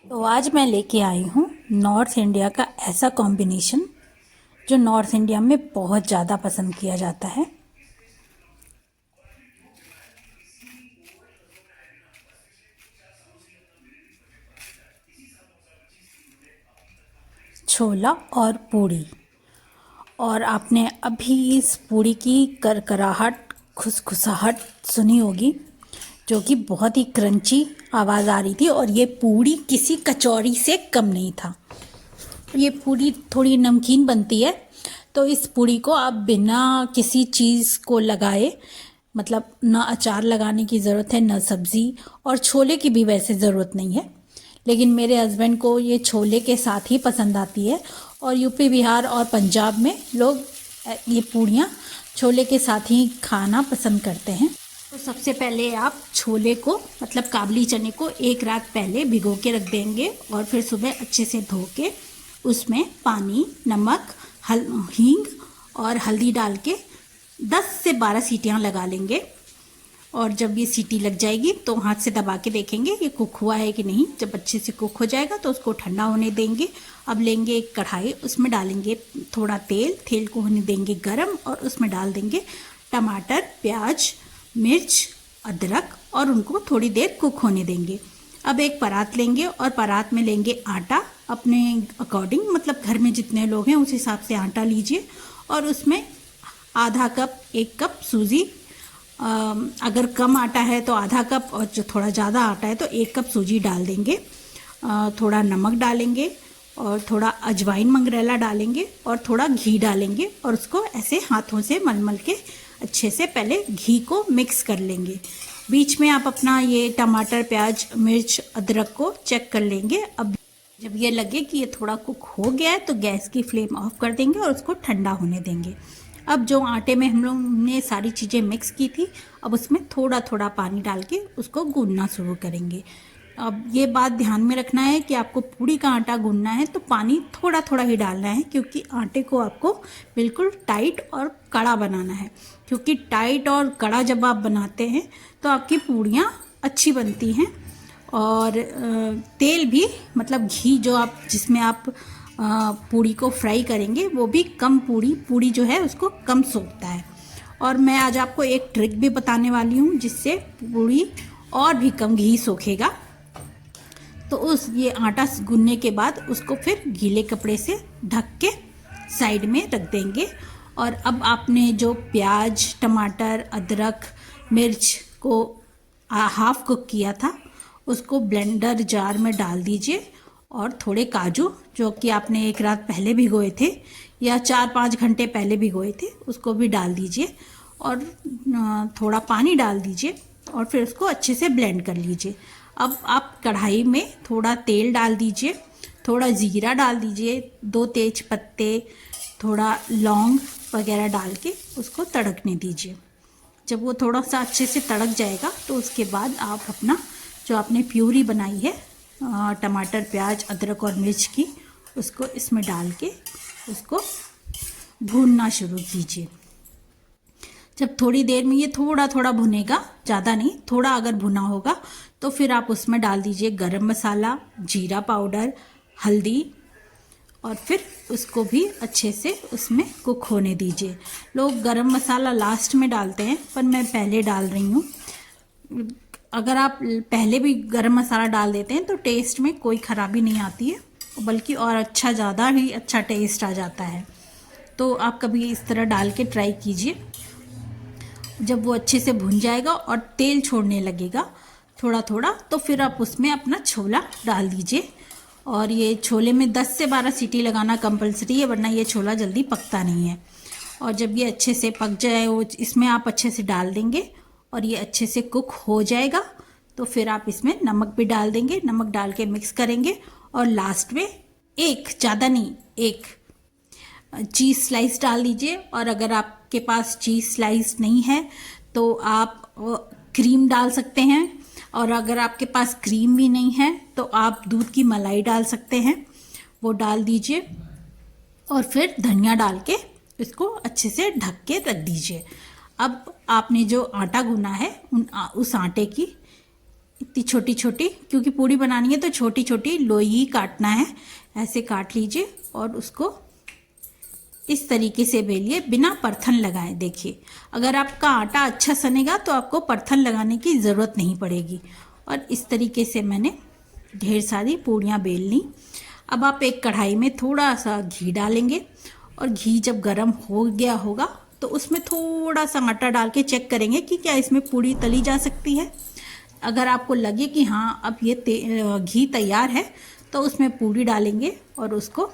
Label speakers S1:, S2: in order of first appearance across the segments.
S1: तो आज मैं लेके आई हूँ नॉर्थ इंडिया का ऐसा कॉम्बिनेशन जो नॉर्थ इंडिया में बहुत ज़्यादा पसंद किया जाता है। छोला और पूड़ी। और आपने अभी इस पूड़ी की करकराहट, खुसखुसाहट सुनी होगी, जो कि बहुत ही क्रंची आवाज़ आ रही थी। और ये पूड़ी किसी कचौड़ी से कम नहीं था। ये पूड़ी थोड़ी नमकीन बनती है, तो इस पूड़ी को आप बिना किसी चीज़ को लगाए, मतलब ना अचार लगाने की ज़रूरत है, ना सब्ज़ी, और छोले की भी वैसे ज़रूरत नहीं है। लेकिन मेरे हस्बैंड को ये छोले के साथ ही पसंद आती है। और यूपी, बिहार और पंजाब में लोग ये पूड़ियाँ छोले के साथ ही खाना पसंद करते हैं। तो सबसे पहले आप छोले को, मतलब काबली चने को, एक रात पहले भिगो के रख देंगे और फिर सुबह अच्छे से धो के उसमें पानी, नमक, हींग और हल्दी डाल के 10 से 12 सीटियाँ लगा लेंगे। और जब ये सीटी लग जाएगी तो हाथ से दबा के देखेंगे ये कुक हुआ है कि नहीं। जब अच्छे से कुक हो जाएगा तो उसको ठंडा होने देंगे। अब लेंगे एक कढ़ाई, उसमें डालेंगे थोड़ा तेल, तेल को होने देंगे गरम, और उसमें डाल देंगे टमाटर, प्याज, मिर्च, अदरक, और उनको थोड़ी देर कुक होने देंगे। अब एक परात लेंगे और परात में लेंगे आटा अपने अकॉर्डिंग, मतलब घर में जितने लोग हैं उस हिसाब से आटा लीजिए। और उसमें आधा कप, 1 कप सूजी, अगर कम आटा है तो आधा कप, और जो थोड़ा ज़्यादा आटा है तो 1 कप सूजी डाल देंगे। थोड़ा नमक डालेंगे और थोड़ा अजवाइन मंगरेला डालेंगे और थोड़ा घी डालेंगे, और उसको ऐसे हाथों से मल मल के अच्छे से पहले घी को मिक्स कर लेंगे। बीच में आप अपना ये टमाटर, प्याज, मिर्च, अदरक को चेक कर लेंगे। अब जब ये लगे कि ये थोड़ा कुक हो गया है तो गैस की फ्लेम ऑफ कर देंगे और उसको ठंडा होने देंगे। अब जो आटे में हम लोग ने सारी चीज़ें मिक्स की थी, अब उसमें थोड़ा थोड़ा पानी डाल के उसको गूंदना शुरू करेंगे। अब ये बात ध्यान में रखना है कि आपको पूड़ी का आटा गूंदना है तो पानी थोड़ा थोड़ा ही डालना है, क्योंकि आटे को आपको बिल्कुल टाइट और कड़ा बनाना है। क्योंकि टाइट और कड़ा जब आप बनाते हैं तो आपकी पूड़ियाँ अच्छी बनती हैं। और तेल भी, मतलब घी जो आप, जिसमें आप पूड़ी को फ्राई करेंगे, वो भी कम, पूड़ी जो है उसको कम सोखता है। और मैं आज आपको एक ट्रिक भी बताने वाली हूँ जिससे पूड़ी और भी कम घी सोखेगा। तो ये आटा गूंदने के बाद उसको फिर गीले कपड़े से ढक के साइड में रख देंगे। और अब आपने जो प्याज, टमाटर, अदरक, मिर्च को हाफ कुक किया था, उसको ब्लेंडर जार में डाल दीजिए। और थोड़े काजू, जो कि आपने एक रात पहले भिगोए थे या 4-5 घंटे पहले भिगोए थे, उसको भी डाल दीजिए। और थोड़ा पानी डाल दीजिए और फिर उसको अच्छे से ब्लेंड कर लीजिए। अब आप कढ़ाई में थोड़ा तेल डाल दीजिए, थोड़ा ज़ीरा डाल दीजिए, 2 तेज पत्ते, थोड़ा लौंग वगैरह डाल के उसको तड़कने दीजिए। जब वो थोड़ा सा अच्छे से तड़क जाएगा तो उसके बाद आप अपना जो आपने प्यूरी बनाई है टमाटर, प्याज, अदरक और मिर्च की, उसको इसमें डाल के उसको भूनना शुरू कीजिए। जब थोड़ी देर में ये थोड़ा थोड़ा भुनेगा, ज़्यादा नहीं, थोड़ा अगर भुना होगा तो फिर आप उसमें डाल दीजिए गरम मसाला, जीरा पाउडर, हल्दी, और फिर उसको भी अच्छे से उसमें कुक होने दीजिए। लोग गरम मसाला लास्ट में डालते हैं, पर मैं पहले डाल रही हूँ। अगर आप पहले भी गरम मसाला डाल देते हैं तो टेस्ट में कोई ख़राबी नहीं आती है, बल्कि और अच्छा, ज़्यादा ही अच्छा टेस्ट आ जाता है। तो आप कभी इस तरह डाल के ट्राई कीजिए। जब वो अच्छे से भुन जाएगा और तेल छोड़ने लगेगा थोड़ा थोड़ा, तो फिर आप उसमें अपना छोला डाल दीजिए। और ये छोले में 10 से 12 सीटी लगाना कंपलसरी है, वरना ये छोला जल्दी पकता नहीं है। और जब ये अच्छे से पक जाए, वो इसमें आप अच्छे से डाल देंगे और ये अच्छे से कुक हो जाएगा, तो फिर आप इसमें नमक भी डाल देंगे। नमक डाल के मिक्स करेंगे और लास्ट में एक, ज़्यादा नहीं, एक चीज़ स्लाइस डाल दीजिए। और अगर आपके पास चीज़ स्लाइस नहीं है तो आप क्रीम डाल सकते हैं। और अगर आपके पास क्रीम भी नहीं है तो आप दूध की मलाई डाल सकते हैं, वो डाल दीजिए। और फिर धनिया डाल के इसको अच्छे से ढक के रख दीजिए। अब आपने जो आटा गूना है उस आटे की इतनी छोटी छोटी, क्योंकि पूड़ी बनानी है तो छोटी छोटी लोई ही काटना है। ऐसे काट लीजिए और उसको इस तरीके से बेलिए बिना परथन लगाए। देखिए, अगर आपका आटा अच्छा सनेगा तो आपको परथन लगाने की ज़रूरत नहीं पड़ेगी। और इस तरीके से मैंने ढेर सारी पूड़ियाँ बेल ली। अब आप एक कढ़ाई में थोड़ा सा घी डालेंगे और घी जब गर्म हो गया होगा तो उसमें थोड़ा सा आटा डाल के चेक करेंगे कि क्या इसमें पूड़ी तली जा सकती है। अगर आपको लगे कि हाँ अब ये घी तैयार है तो उसमें पूड़ी डालेंगे और उसको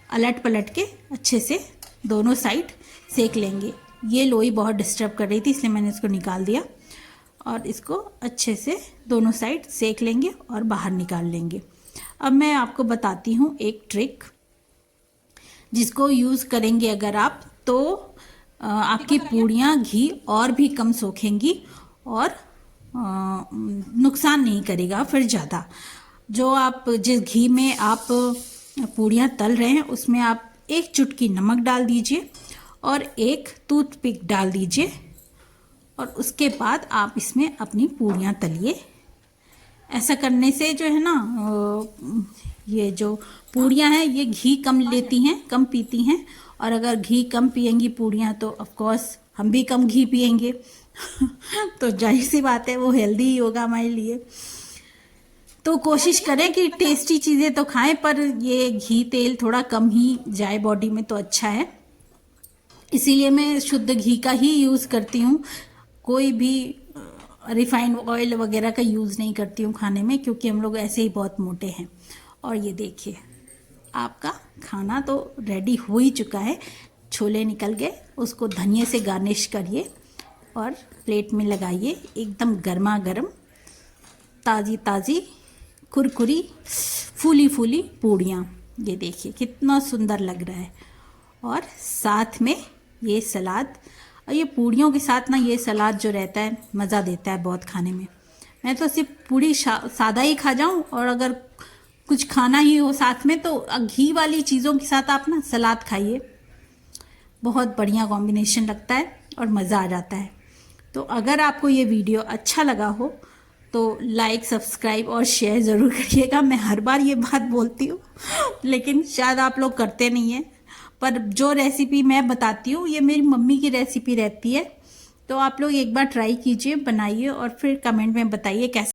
S1: अलट पलट के अच्छे से दोनों साइड सेक लेंगे। ये लोई बहुत डिस्टर्ब कर रही थी इसलिए मैंने इसको निकाल दिया। और इसको अच्छे से दोनों साइड सेक लेंगे और बाहर निकाल लेंगे। अब मैं आपको बताती हूँ एक ट्रिक जिसको यूज़ करेंगे अगर आप तो आपकी पूड़ियाँ घी और भी कम सोखेंगी और नुकसान नहीं करेगा फिर ज़्यादा। जो आप जिस घी में आप पूड़ियाँ तल रहे हैं उसमें आप एक चुटकी नमक डाल दीजिए और एक टूथपिक डाल दीजिए और उसके बाद आप इसमें अपनी पूड़ियाँ तलिए। ऐसा करने से जो है ना ये जो पूड़ियाँ हैं ये घी कम लेती हैं, कम पीती हैं। और अगर घी कम पिएंगी पूड़ियाँ तो ऑफ कोर्स हम भी कम घी पिएंगे तो जाहिर सी बात है वो हेल्दी ही होगा हमारे लिए। तो कोशिश करें कि टेस्टी चीज़ें तो खाएं पर ये घी तेल थोड़ा कम ही जाए बॉडी में तो अच्छा है। इसीलिए मैं शुद्ध घी का ही यूज़ करती हूँ, कोई भी रिफाइंड ऑयल वगैरह का यूज़ नहीं करती हूँ खाने में, क्योंकि हम लोग ऐसे ही बहुत मोटे हैं। और ये देखिए आपका खाना तो रेडी हो ही चुका है। छोले निकल गए, उसको धनिया से गार्निश करिए और प्लेट में लगाइए। एकदम गर्मा गर्म ताज़ी ताज़ी कुरकुरी फूली फूली पूड़ियाँ। ये देखिए कितना सुंदर लग रहा है। और साथ में ये सलाद, और ये पूड़ियों के साथ ना ये सलाद जो रहता है मज़ा देता है बहुत खाने में। मैं तो सिर्फ पूड़ी सादा ही खा जाऊँ और अगर कुछ खाना ही हो साथ में तो घी वाली चीज़ों के साथ आप ना सलाद खाइए, बहुत बढ़िया कॉम्बिनेशन लगता है और मज़ा आ जाता है। तो अगर आपको ये वीडियो अच्छा लगा हो तो लाइक, सब्सक्राइब और शेयर ज़रूर करिएगा। मैं हर बार ये बात बोलती हूँ लेकिन शायद आप लोग करते नहीं हैं। पर जो रेसिपी मैं बताती हूँ ये मेरी मम्मी की रेसिपी रहती है, तो आप लोग एक बार ट्राई कीजिए, बनाइए और फिर कमेंट में बताइए कैसा